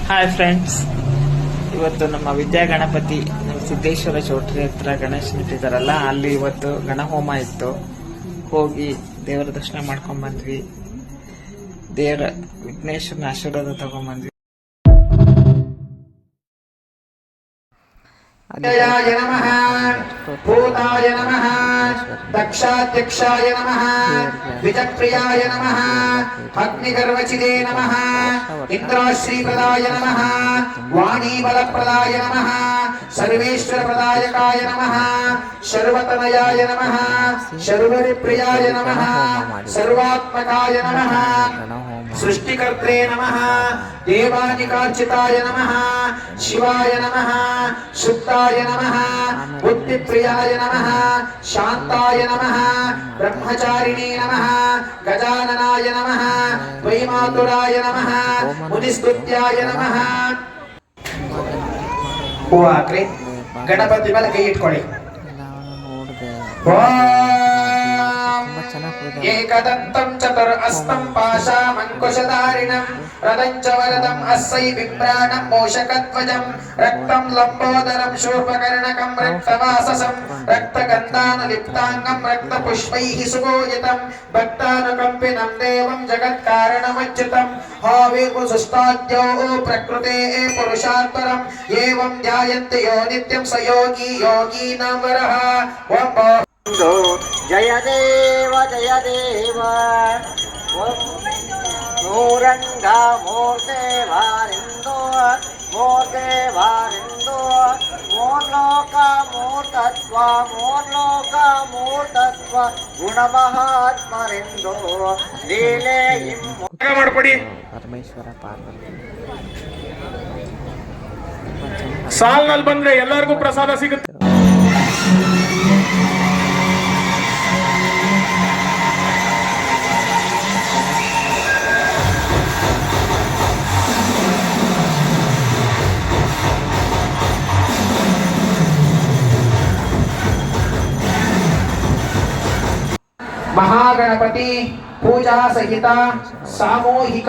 Hi friends, ಇವತ್ತು ನಮ್ಮ ವಿದ್ಯಾ ಗಣಪತಿ ಸಿದ್ದೇಶ್ವರ ಚೌಟ್ರಿ ಹತ್ರ ಗಣೇಶನ್ ಇಟ್ಟಿದ್ದಾರಲ್ಲ, ಅಲ್ಲಿ ಇವತ್ತು ಗಣಹೋಮ ಇತ್ತು. ಹೋಗಿ ದೇವರ ದರ್ಶನ ಮಾಡ್ಕೊಂಡ್ ಬಂದ್ವಿ. ದೇವರ ವಿಘ್ನೇಶ್ವರನ ಆಶೀರ್ವಾದ ತಗೊಂಡ್ಬಂದ್ವಿ. य नमः भूताय नमः दक्षाध्यक्षाय नमः विजप्रियाय नमः अग्निगर्वचिदे नमः इंद्राश्रीप्रदाय नमः वाणीबलप्रदाय नमः सर्वेश्वरप्रदायकाय नमः सर्वतनयाय नमः सर्वरिप्रियाय नमः सर्वात्मकाय नमः सृष्टिकर्त्रे नमः देवानिकार्चिताय नमः शिवाय नमः शुद्धाय नमः बुद्धिप्रियाय नमः शान्ताय नमः ब्रह्मचारिणे नमः गजाननाय नमः वैमातुराय नमः मुनिस्तुत्याय नमः. ಹೂವಾಕ್ರಿ ಗಣಪತಿ ಮೇಲೆ ಕೈ ಇಟ್ಕೊಳ್ಳಿ. एकदन्तं चतुरस्तं पाशामङ्कुशधारिणं रदं च वरदं अस्यै बिभ्राणं मोषकध्वजं रक्तं लम्बोदरं शूर्पकर्णकं रक्तवाससं रक्तगन्धानुलिप्ताङ्गं रक्तपुष्पैः सुपूजितं भक्तानुकम्पिनं देवं जगत्कारणमच्युतं हाविर्वसुष्टाद्यो प्रकृतेः पुरुषात्परम् एवं ध्यायन्ते यो नित्यं स योगी योगीनां वरः. जय देव मूरंगा मूर्ते वारिंदो मूर्ते वारिंदो मूर्लोका मूर्तत्व गुणमहात्मरिंदो लीले ಮಾಡ್ಕೊಡಿ. ಪರಮೇಶ್ವರ ಪಾರ್ವತಿ ಸಾಲ್ನಲ್ಲಿ ಬಂದ್ರೆ ಎಲ್ಲರಿಗೂ ಪ್ರಸಾದ ಸಿಗುತ್ತೆ. महागणपति पूजा सहित सामूहिक